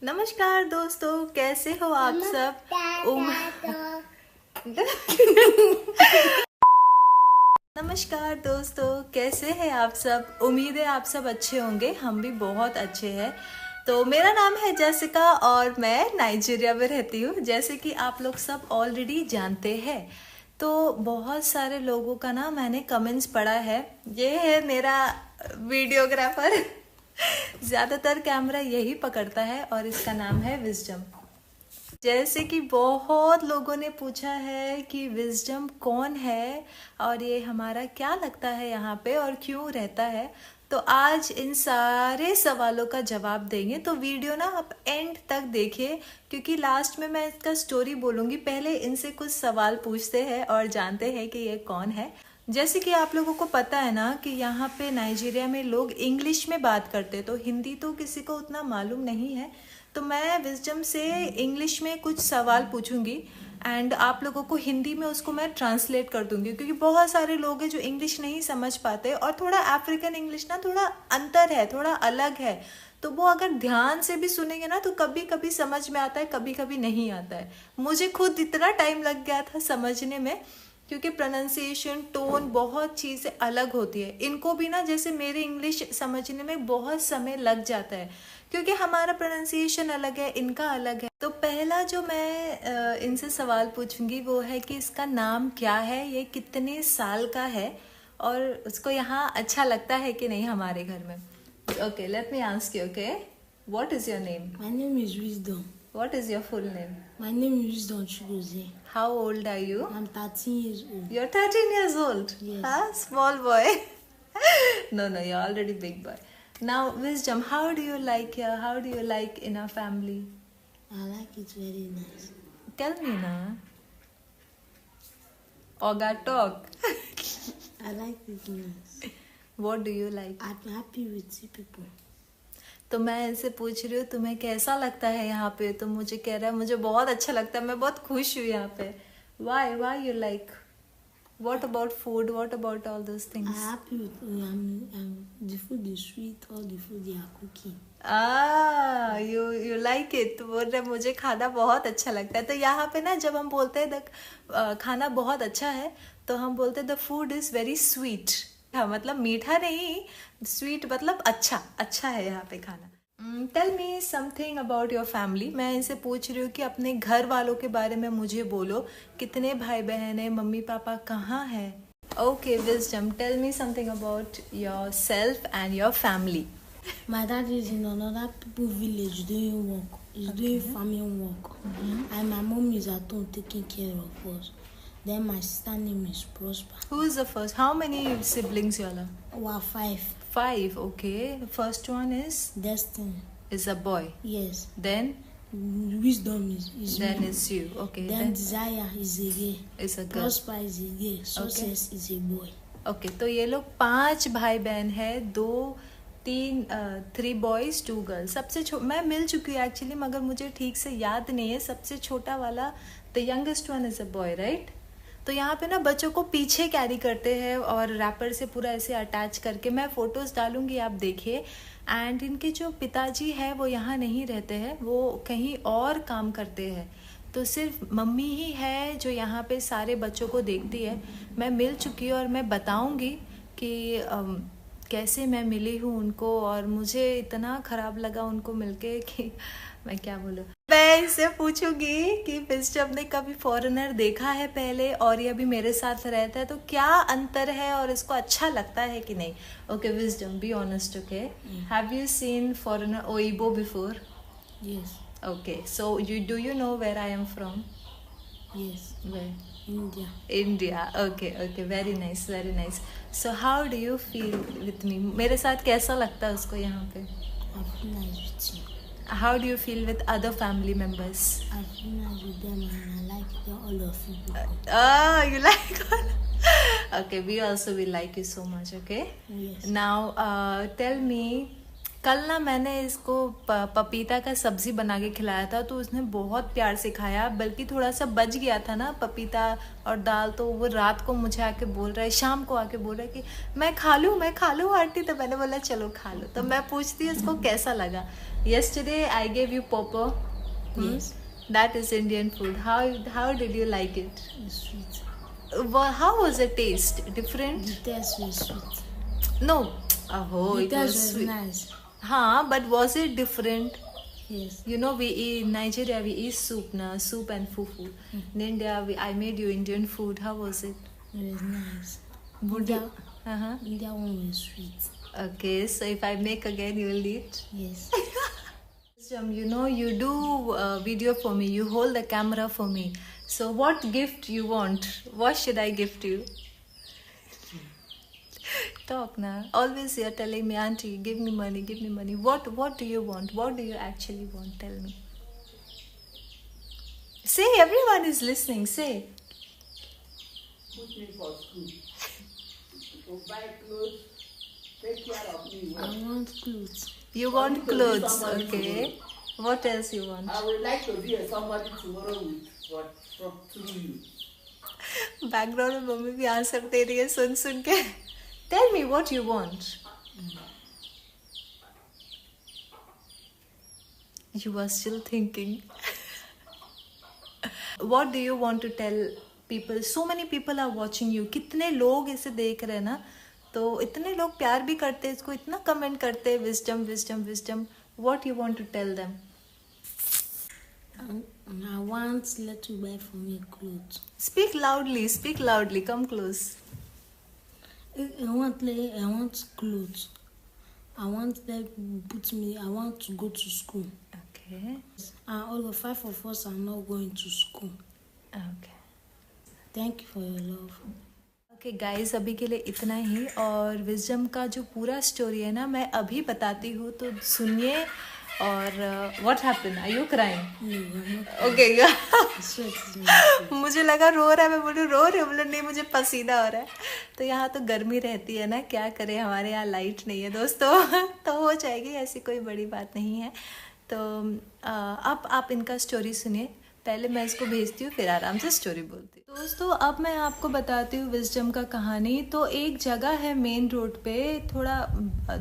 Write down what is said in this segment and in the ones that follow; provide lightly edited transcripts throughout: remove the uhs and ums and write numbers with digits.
नमस्कार दोस्तों, कैसे हो आप सब? नमस्कार दोस्तों, कैसे हैं आप सब? उम्मीद है आप सब अच्छे होंगे। हम भी बहुत अच्छे हैं। तो मेरा नाम है जैसिका और मैं नाइजीरिया में रहती हूँ, जैसे कि आप लोग सब ऑलरेडी जानते हैं। तो बहुत सारे लोगों का ना मैंने कमेंट्स पढ़ा है। ये है मेरा वीडियोग्राफर। ज्यादातर कैमरा यही पकड़ता है और इसका नाम है विजडम। जैसे कि बहुत लोगों ने पूछा है कि विजडम कौन है और ये हमारा क्या लगता है यहाँ पे और क्यों रहता है। तो आज इन सारे सवालों का जवाब देंगे। तो वीडियो ना आप एंड तक देखिए, क्योंकि लास्ट में मैं इसका स्टोरी बोलूंगी। पहले इनसे कुछ सवाल पूछते हैं और जानते हैं कि ये कौन है। जैसे कि आप लोगों को पता है ना कि यहाँ पे नाइजीरिया में लोग इंग्लिश में बात करते हैं, तो हिंदी तो किसी को उतना मालूम नहीं है। तो मैं विजडम से इंग्लिश में कुछ सवाल पूछूंगी एंड आप लोगों को हिंदी में उसको मैं ट्रांसलेट कर दूंगी, क्योंकि बहुत सारे लोग हैं जो इंग्लिश नहीं समझ पाते और थोड़ा अफ्रीकन इंग्लिश ना थोड़ा अंतर है, थोड़ा अलग है। तो वो अगर ध्यान से भी सुनेंगे ना तो कभी कभी समझ में आता है, कभी कभी नहीं आता है। मुझे खुद इतना टाइम लग गया था समझने में, क्योंकि प्रोनाउंसिएशन, टोन, बहुत चीज़ें अलग होती है। इनको भी ना जैसे मेरे इंग्लिश समझने में बहुत समय लग जाता है, क्योंकि हमारा प्रोनाउंसिएशन अलग है, इनका अलग है। तो पहला जो मैं इनसे सवाल पूछूंगी वो है कि इसका नाम क्या है, ये कितने साल का है और उसको यहाँ अच्छा लगता है कि नहीं हमारे घर में। Okay, let me ask you. Okay, what is your name? My name is Wisdom. What is your full name? My name is Wisdom Chigozie. How old are you? I'm 13 years old. You're 13 years old? Yes. Huh? Small boy. No, you're already big boy. Now, Wisdom, how do you like here? How do you like in our family? I like it very nice. Tell me now. Oga talk. I like it nice. What do you like? I'm happy with you people. तो मैं इनसे पूछ रही हूँ तुम्हें कैसा लगता है यहाँ पे। तो मुझे कह रहा है मुझे बहुत अच्छा लगता है, मैं बहुत खुश हूँ यहाँ पे। Why you like? What about food? What about all those things? I'm happy with the food is sweet, all the food they are cooking. You like it? बोल रहे मुझे खाना बहुत अच्छा लगता है। तो यहाँ पे ना जब हम बोलते हैं खाना बहुत अच्छा है, तो हम बोलते हैं the food is very sweet. हाँ, मतलब मीठा नहीं, स्वीट मतलब अच्छा है यहाँ पे खाना। Tell me something about your family. मैं इनसे पूछ रही हूँ कि अपने घर वालों के बारे में मुझे बोलो। कितने भाई बहन है, मम्मी पापा कहाँ है? Okay wisdom, tell me something about yourself and your family. My dad is in another people village doing work. He's doing farming work. And my mom is at home taking care of us. Then my sister name is Prosper. Who is the first? How many siblings you all are? We are 5. 5. Okay. The first one is Destiny. a boy. Yes. Then Wisdom is then me. is you. Okay. Then Desire is a girl. is a girl. Prosper is a girl. Success is a boy. Okay तो ये लोग 5 भाई बहन है, 3 boys 2 girls. सबसे मैं मिल चुकी हूँ एक्चुअली, मगर मुझे ठीक से याद नहीं है। सबसे छोटा वाला the youngest one is a boy, right? तो यहाँ पे ना बच्चों को पीछे कैरी करते हैं और रैपर से पूरा ऐसे अटैच करके। मैं फोटोज डालूंगी, आप देखिए। एंड इनके जो पिताजी है वो यहाँ नहीं रहते हैं, वो कहीं और काम करते हैं। तो सिर्फ मम्मी ही है जो यहाँ पे सारे बच्चों को देखती है। मैं मिल चुकी हूँ और मैं बताऊंगी कि कैसे मैं मिली हूँ उनको, और मुझे इतना ख़राब लगा उनको मिलके कि मैं क्या बोलूँ। मैं इससे पूछूंगी कि विजडम ने कभी फॉरेनर देखा है पहले और ये अभी मेरे साथ रहता है, तो क्या अंतर है और इसको अच्छा लगता है कि नहीं। Okay wisdom, be honest. Okay, have you seen foreigner oyibo before? Yes. Okay, so do you know where I am from? Yes. Where? India. India. Okay, very nice, very nice. So how do you feel with me? मेरे साथ कैसा लगता है उसको यहाँ पे? I feel nice with you. How do you feel with other family members? I feel nice with them and I like all of you. You like all? Okay, we also will like you so much. Okay. Yes. Now, tell me, कल ना मैंने इसको पपीता का सब्जी बना के खिलाया था, तो उसने बहुत प्यार से खाया, बल्कि थोड़ा सा बच गया था ना पपीता और दाल, तो वो रात को मुझे आके बोल रहा है, शाम को आके बोल रहा है कि मैं खा लूँ आंटी। तो मैंने बोला चलो खा लो। तो मैं पूछती हूँ इसको कैसा लगा। येस्टरडे आई गेव यू पोपो, that is Indian food. How did you like it? Sweet. How was the taste? Different? The taste was sweet. No, oh, The it taste was was sweet. nice. हाँ, but was it different? Yes. You know, we in Nigeria we eat soup and fufu. In India, I made you Indian food. How was it? It was nice. Would you? Uh-huh. India one was sweet. Okay, so if I make again, you will eat. Yes. You know, you do video for me. You hold the camera for me. So, what gift you want? What should I gift you? Talk now. Always you're telling me, auntie, give me money, give me money. What do you want? What do you actually want? Tell me. Say, everyone is listening. Say. Put me for school. To buy clothes, take care of me. I want clothes. You want to be clothes, somebody okay? tomorrow. What else you want? I would like to be a somebody tomorrow with what from through you. Background में mummy भी answer दे रही है सुन के। Tell me what you want. You are still thinking. What do you want to tell people? So many people are watching you. कितने लोग इसे देख रहे हैं ना, तो इतने लोग प्यार भी करते हैं इसको, इतना कमेंट करते हैं wisdom, wisdom, wisdom. What you want to tell them? I want let to buy for me clothes. Speak loudly. Come close. I want clothes. I want them to put me. I want to go to school. Okay. And all the 5 of us are not going to school. Okay. Thank you for your love. Okay guys, अभी के लिए इतना ही। और wisdom का जो पूरा story है ना, मैं अभी बताती हूँ, तो सुनिए। और what happened? Are you crying? No, I'm not. Okay. Sweat is my मुझे लगा रो रहा है, मैं बोलूँ रो रहे हो, बोले नहीं मुझे पसीना हो रहा है। तो यहाँ तो गर्मी रहती है ना, क्या करें, हमारे यहाँ लाइट नहीं है दोस्तों। तो हो जाएगी, ऐसी कोई बड़ी बात नहीं है। तो अब आप इनका स्टोरी सुनिए। पहले मैं इसको भेजती हूँ, फिर आराम से स्टोरी बोलती हूँ। दोस्तों अब मैं आपको बताती हूँ विजडम का कहानी। तो एक जगह है मेन रोड पे, थोड़ा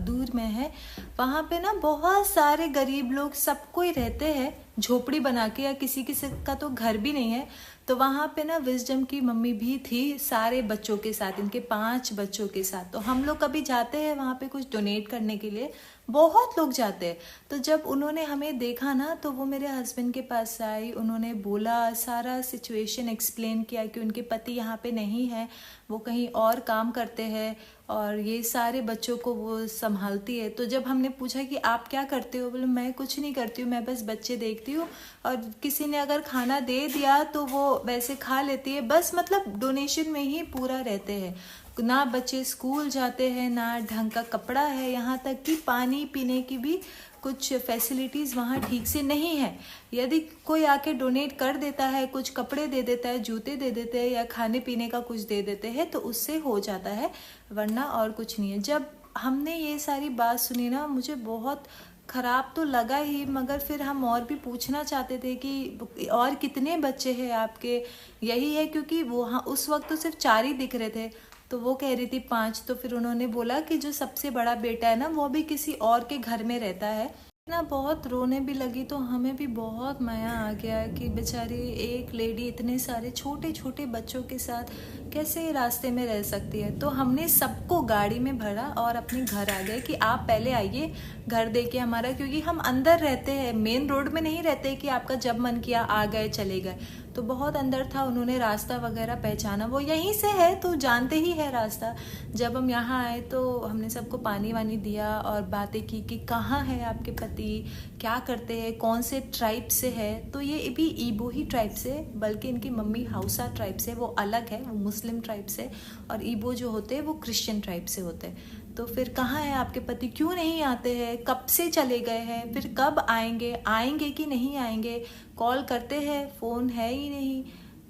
दूर में है। वहाँ पे ना बहुत सारे गरीब लोग, सब कोई रहते हैं झोपड़ी बना के, या किसी किसी का तो घर भी नहीं है। तो वहाँ पे ना विजडम की मम्मी भी थी, सारे बच्चों के साथ, इनके 5 बच्चों के साथ। तो हम लोग कभी जाते हैं वहाँ पे कुछ डोनेट करने के लिए, बहुत लोग जाते हैं। तो जब उन्होंने हमें देखा ना, तो वो मेरे हस्बैंड के पास आई, उन्होंने बोला, सारा सिचुएशन एक्सप्लेन किया कि उनके पति यहाँ पे नहीं है, वो कहीं और काम करते हैं और ये सारे बच्चों को वो संभालती है। तो जब हमने पूछा कि आप क्या करते हो, बोले मैं कुछ नहीं करती हूँ, मैं बस बच्चे देखती हूँ, और किसी ने अगर खाना दे दिया तो वो वैसे खा लेती है, बस मतलब डोनेशन में ही पूरा रहते हैं। ना बच्चे स्कूल जाते हैं, ना ढंग का कपड़ा है, यहाँ तक कि पानी पीने की भी कुछ फैसिलिटीज़ वहाँ ठीक से नहीं है। यदि कोई आके डोनेट कर देता है, कुछ कपड़े दे देता है, जूते दे देते हैं, या खाने पीने का कुछ दे देते हैं, तो उससे हो जाता है, वरना और कुछ नहीं है। जब हमने ये सारी बात सुनी ना, मुझे बहुत ख़राब तो लगा ही, मगर फिर हम और भी पूछना चाहते थे कि और कितने बच्चे हैं आपके। यही है, क्योंकि वो हाँ उस वक्त तो सिर्फ 4 ही दिख रहे थे, तो वो कह रही थी 5। तो फिर उन्होंने बोला कि जो सबसे बड़ा बेटा है ना, वो भी किसी और के घर में रहता है ना। बहुत रोने भी लगी, तो हमें भी बहुत माया आ गया कि बेचारी एक लेडी इतने सारे छोटे छोटे बच्चों के साथ कैसे रास्ते में रह सकती है। तो हमने सबको गाड़ी में भरा और अपने घर आ गए कि आप पहले आइए घर देके हमारा, क्योंकि हम अंदर रहते हैं, मेन रोड में नहीं रहते कि आपका जब मन किया आ गए चले गए। तो बहुत अंदर था, उन्होंने रास्ता वगैरह पहचाना, वो यहीं से है तो जानते ही है रास्ता। जब हम यहाँ आए तो हमने सबको पानी वानी दिया और बातें की कि कहाँ है आपके पति, क्या करते हैं, कौन से ट्राइब से है। तो ये भी ईबो ही ट्राइब से, बल्कि इनकी मम्मी हाउसा ट्राइब से, वो अलग है, वो मुस्लिम ट्राइब से, और ईबो जो होते हैं वो क्रिश्चियन ट्राइब से होते हैं। तो फिर कहाँ है आपके पति, क्यों नहीं आते हैं, कब से चले गए हैं, फिर कब आएंगे कि नहीं आएंगे, कॉल करते हैं, फ़ोन है ही नहीं।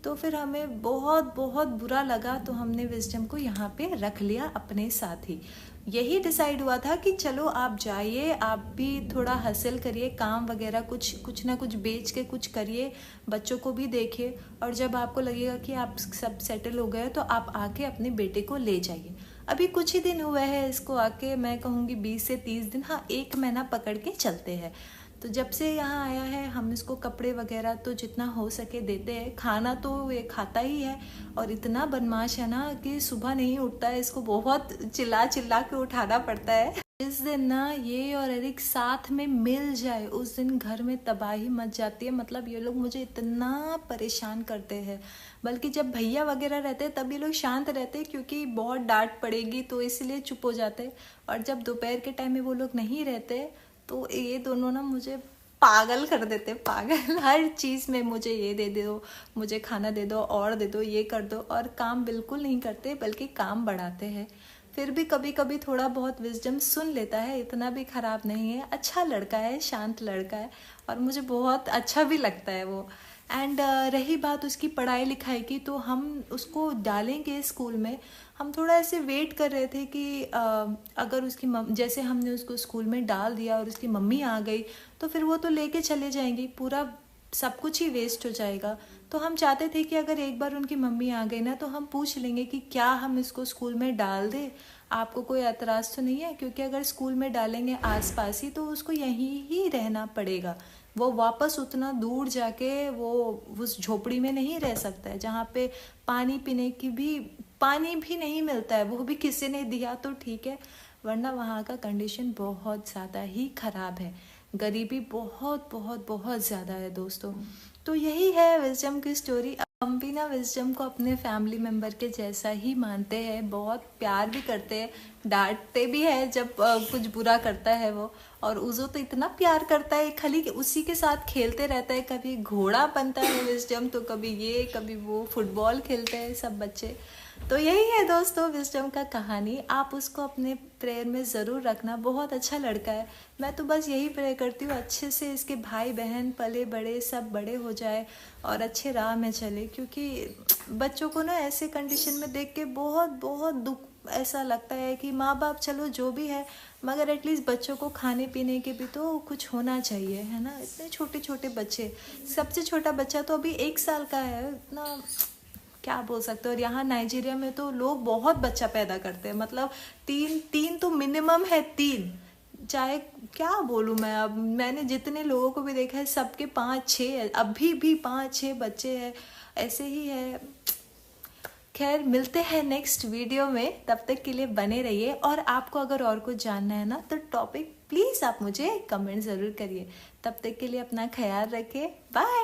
तो फिर हमें बहुत बहुत बुरा लगा, तो हमने विजडम को यहाँ पे रख लिया अपने साथ ही। यही डिसाइड हुआ था कि चलो आप जाइए, आप भी थोड़ा हसल करिए, काम वगैरह कुछ ना कुछ बेच के कुछ करिए, बच्चों को भी देखिए, और जब आपको लगेगा कि आप सब सेटल हो गए तो आप आके अपने बेटे को ले जाइए। अभी कुछ ही दिन हुए हैं इसको आके, मैं कहूँगी 20 से 30 दिन, हाँ 1 महीना पकड़ के चलते हैं। तो जब से यहाँ आया है हम इसको कपड़े वगैरह तो जितना हो सके देते हैं, खाना तो ये खाता ही है, और इतना बदमाश है ना कि सुबह नहीं उठता है, इसको बहुत चिल्ला चिल्ला के उठाना पड़ता है। जिस दिन ना ये और एरिक साथ में मिल जाए उस दिन घर में तबाही मच जाती है। मतलब ये लोग मुझे इतना परेशान करते हैं, बल्कि जब भैया वगैरह रहते हैं तब ये लोग शांत रहते हैं क्योंकि बहुत डांट पड़ेगी तो इसलिए चुप हो जाते, और जब दोपहर के टाइम में वो लोग नहीं रहते तो ये दोनों ना मुझे पागल कर देते, पागल। हर चीज़ में मुझे ये दे दो, मुझे खाना दे दो, और दे दो, ये कर दो, और काम बिल्कुल नहीं करते बल्कि काम बढ़ाते हैं। फिर भी कभी कभी थोड़ा बहुत विजडम सुन लेता है, इतना भी ख़राब नहीं है, अच्छा लड़का है, शांत लड़का है, और मुझे बहुत अच्छा भी लगता है वो। एंड रही बात उसकी पढ़ाई लिखाई की, तो हम उसको डालेंगे स्कूल में। हम थोड़ा ऐसे वेट कर रहे थे कि अगर उसकी जैसे हमने उसको स्कूल में डाल दिया और उसकी मम्मी आ गई तो फिर वो तो लेके चले जाएंगी, पूरा सब कुछ ही वेस्ट हो जाएगा। तो हम चाहते थे कि अगर एक बार उनकी मम्मी आ गई ना तो हम पूछ लेंगे कि क्या हम इसको स्कूल में डाल दें, आपको कोई एतराज़ तो नहीं है, क्योंकि अगर स्कूल में डालेंगे आसपास ही तो उसको यहीं ही रहना पड़ेगा। वो वापस उतना दूर जाके वो उस झोपड़ी में नहीं रह सकता है जहाँ पे पानी पीने की भी पानी भी नहीं मिलता है, वो भी किसी ने दिया तो ठीक है, वरना वहाँ का कंडीशन बहुत ज़्यादा ही ख़राब है, गरीबी बहुत बहुत बहुत ज़्यादा है दोस्तों। तो यही है विजडम की स्टोरी। हम भी ना विजडम को अपने फैमिली मेम्बर के जैसा ही मानते हैं, बहुत प्यार भी करते हैं, डांटते भी है जब कुछ बुरा करता है वो, और उज़ो तो इतना प्यार करता है, खाली उसी के साथ खेलते रहता है। कभी घोड़ा बनता है विजडम, तो कभी ये कभी वो, फुटबॉल खेलते हैं सब बच्चे। तो यही है दोस्तों विजडम का कहानी, आप उसको अपने प्रेयर में ज़रूर रखना, बहुत अच्छा लड़का है। मैं तो बस यही प्रे करती हूँ अच्छे से इसके भाई बहन पले बड़े सब बड़े हो जाए और अच्छे राह में चले, क्योंकि बच्चों को ना ऐसे कंडीशन में देख के बहुत बहुत दुख ऐसा लगता है कि माँ बाप चलो जो भी है, मगर एटलीस्ट बच्चों को खाने पीने के भी तो कुछ होना चाहिए, है ना। इतने छोटे छोटे बच्चे, सबसे छोटा बच्चा तो अभी 1 साल का है, इतना क्या बोल सकते हो। और यहाँ नाइजीरिया में तो लोग बहुत बच्चा पैदा करते हैं, मतलब 3 तो मिनिमम है, 3, चाहे क्या बोलूँ मैं। अब मैंने जितने लोगों को भी देखा है सबके 5-6, अभी भी 5-6 बच्चे हैं, ऐसे ही है। खैर मिलते हैं नेक्स्ट वीडियो में, तब तक के लिए बने रहिए। और आपको अगर और कुछ जानना है ना तो टॉपिक प्लीज़ आप मुझे कमेंट ज़रूर करिए। तब तक के लिए अपना ख्याल रखिए, बाय।